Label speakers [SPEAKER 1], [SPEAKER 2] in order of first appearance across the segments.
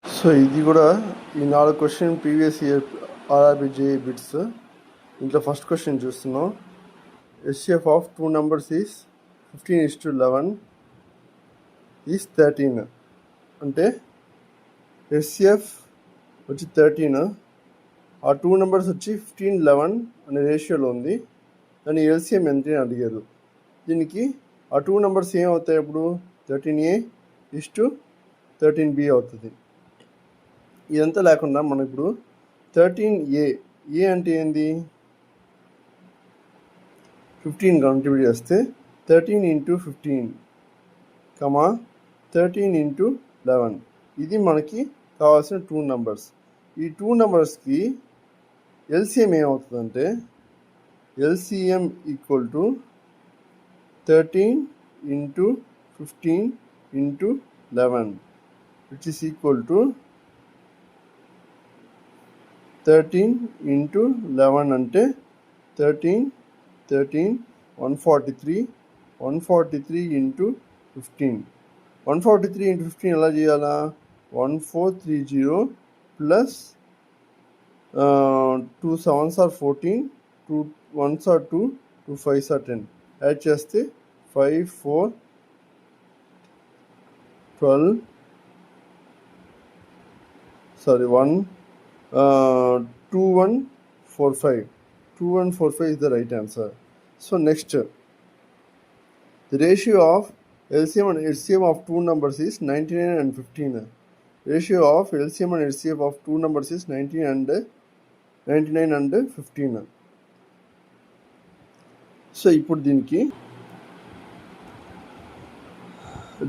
[SPEAKER 1] So ఇది కూడా ఈ 4 question previous year RRB JEE bits. ఇంట్లో ఫస్ట్ క్వశ్చన్ చూస్తున్నాం. HCF of 2 numbers is 15:11 is 13. అంటే HCF వచ్చి 13, ఆ 2 numbers వచ్చి 15:11 అనే రేషియోలో ఉంది. దాని LCM ఎంత అని అడిగారు. దీనికి ఆ 2 numbers ఏమవుతాయి అప్పుడు 13A:13B అవుతుంది. ఇదంతా లేకుండా మనం ఇప్పుడు 13A అంటే ఏంది 15 కంట్రిబ్యూట్ చేస్తే 13 × 15, 13 × 11 ఇది మనకి కావాల్సిన 2 numbers. ఈ 2 numbersకి LCM ఏమవుతుందంటే LCM equal to 13 × 15 × 11 which is equal to 13 × 11 అంటే 13 143 143 × 15. 143 × 15 ఎలా చేయాలా 1430 plus 2 7s are 14, 2 1s are 2, 2 5s are 10 add చేస్తే 5 4 12 1 2145. 2145 is the right answer. So next, the ratio of LCM and HCF of 2 numbers is 99 and 15. Ratio of LCM and HCF of 2 numbers is 99 and 15. So ఇప్పుడు దీనికి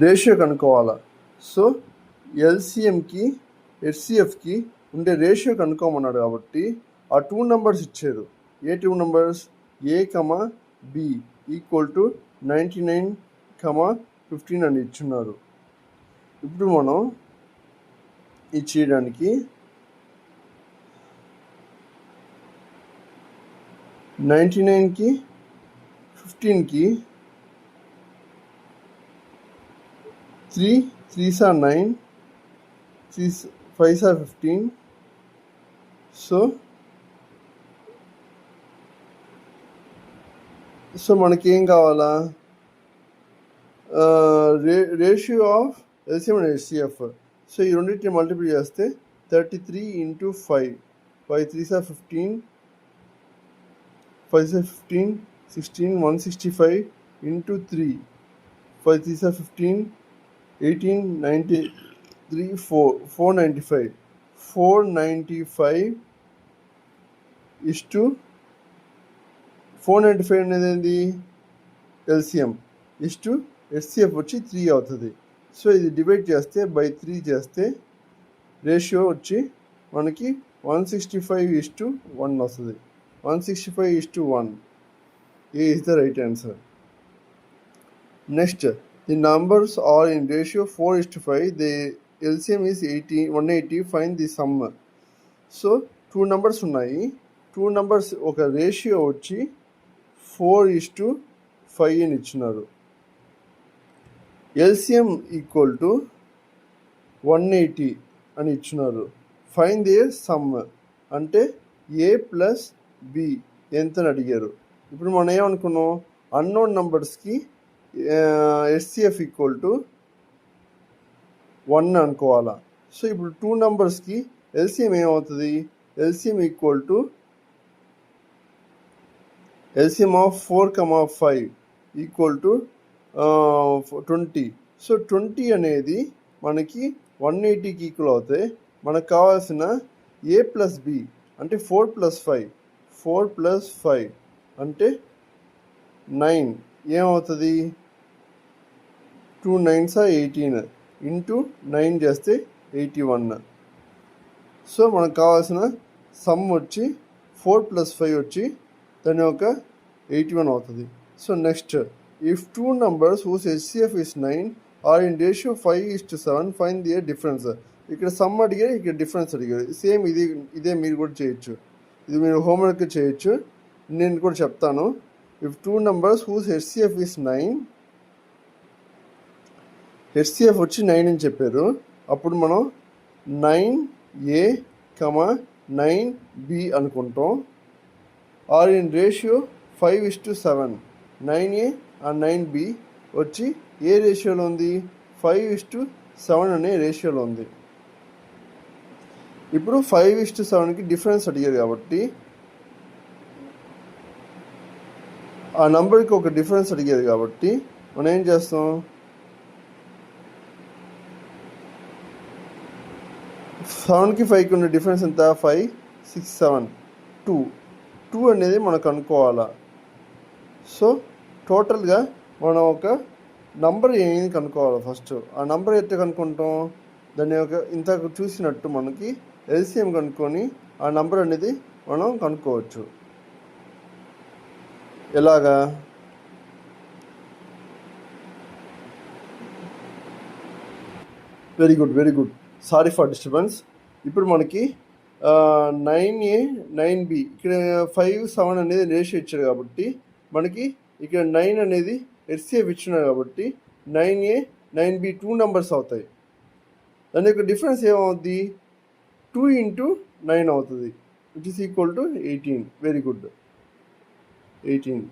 [SPEAKER 1] ratio కనుక్కోవాలా. So ఎల్సిఎంకి హెచ్సిఎఫ్కి ఉండే ratio కనుక్కోమన్నాడు కాబట్టి ఆ 2 numbers ఇచ్చారు. ఏ 2 numbers A, B equal to 99, 15 అని ఇచ్చున్నారు. ఇప్పుడు మనం ఇది చేయడానికి 99కి 15కి 3 3s are 9, 3 5s are 15. So మనకి ఏం కావాలా ratio of LCM and HCF. So ఈ రెండింటిని మల్టిప్లై చేస్తే 33 × 5, 5 3s are 15, 5s are 15, 16 165 × 3, 5 3s are 15, 18 93 495 495 అనేది ఏంది ఎల్సిఎం ఇస్టు హెచ్సిఎఫ్ వచ్చి 3 అవుతుంది. సో ఇది డివైడ్ చేస్తే బై 3 చేస్తే రేషియో వచ్చి మనకి 165:1 వస్తుంది. 165:1. A is the right answer. Next, the numbers are in ratio 4:5. The LCM is 180. Find the sum. So 2 numbers ఉన్నాయి. 2 numbers ఒక రేషియో వచ్చి 4:5 అని ఇచ్చినారు. LCM ఈక్వల్ టు 180 అని ఇచ్చినారు. ఫైండ్ దేర్ సమ్ అంటే A ప్లస్ B ఎంత అని అడిగారు. ఇప్పుడు మనం ఏమనుకున్నాం అన్నోన్ నంబర్స్కి HCF ఈక్వల్ టు 1 అనుకోవాలా. సో ఇప్పుడు 2 numbers LCM ఏమవుతుంది LCM equal to LCM of 4, 5 equal to 20. So 20 అనేది మనకి 180కి ఈక్వల్ అవుతాయి. మనకు కావాల్సిన A ప్లస్ B అంటే 4 + 5 అంటే 9 ఏమవుతుంది 2 9s are 18 ఇంటూ 9 చేస్తే 81. సో మనకు కావాల్సిన సమ్ వచ్చి 4 + 5 వచ్చి దాని యొక్క 81 అవుతుంది. So next if 2 numbers whose HCF is 9 are in ratio 5:7 find their difference. ఇక్కడ సమ్ అడిగారు, ఇక్కడ డిఫరెన్స్ అడిగారు. సేమ్ ఇదే మీరు కూడా చేయొచ్చు. ఇది మీరు హోంవర్క్ చేయొచ్చు. నేను కూడా చెప్తాను. If 2 numbers whose HCF is 9 HCF వచ్చి 9 అని చెప్పారు. అప్పుడు మనం 9A, 9B అనుకుంటాం. Are in ratio 5:7. 9A and 9B వచ్చి ఏ రేషియోలో ఉంది? 5:7 అనే రేషియోలో ఉంది. ఇప్పుడు 5:7కి డిఫరెన్స్ అడిగారు కాబట్టి ఆ నంబర్కి ఒక డిఫరెన్స్ అడిగేది కాబట్టి మనం ఏం చేస్తాం? 7కి 5కి ఉన్న డిఫరెన్స్ ఎంత? 5, 6, 7, 2 అనేది మనకు అనుకోవాలా. సో టోటల్గా మనం ఒక నంబర్ ఏది కనుక్కోవాలి. ఫస్ట్ ఆ నంబర్ ఎట్లా కనుక్కుంటాం? దాన్ని ఇంతకు చూసినట్టు మనకి ఎల్సిఎం కనుక్కొని ఆ నంబర్ అనేది మనం కనుక్కోవచ్చు. ఎలాగా? Very good. Sorry for disturbance. ఇప్పుడు మనకి 9A, 9B ఇక్కడ 5, 7 అనేది రేషియో ఇచ్చారు కాబట్టి మనకి ఇక్కడ 9 అనేది హెచ్సిఎఫ్ ఇచ్చినారు కాబట్టి 9A, 9B 2 నెంబర్స్ అవుతాయి. దాని యొక్క డిఫరెన్స్ ఏమవుద్ది? 2 × 9 అవుతుంది, which is equal to 18. Very good, 18.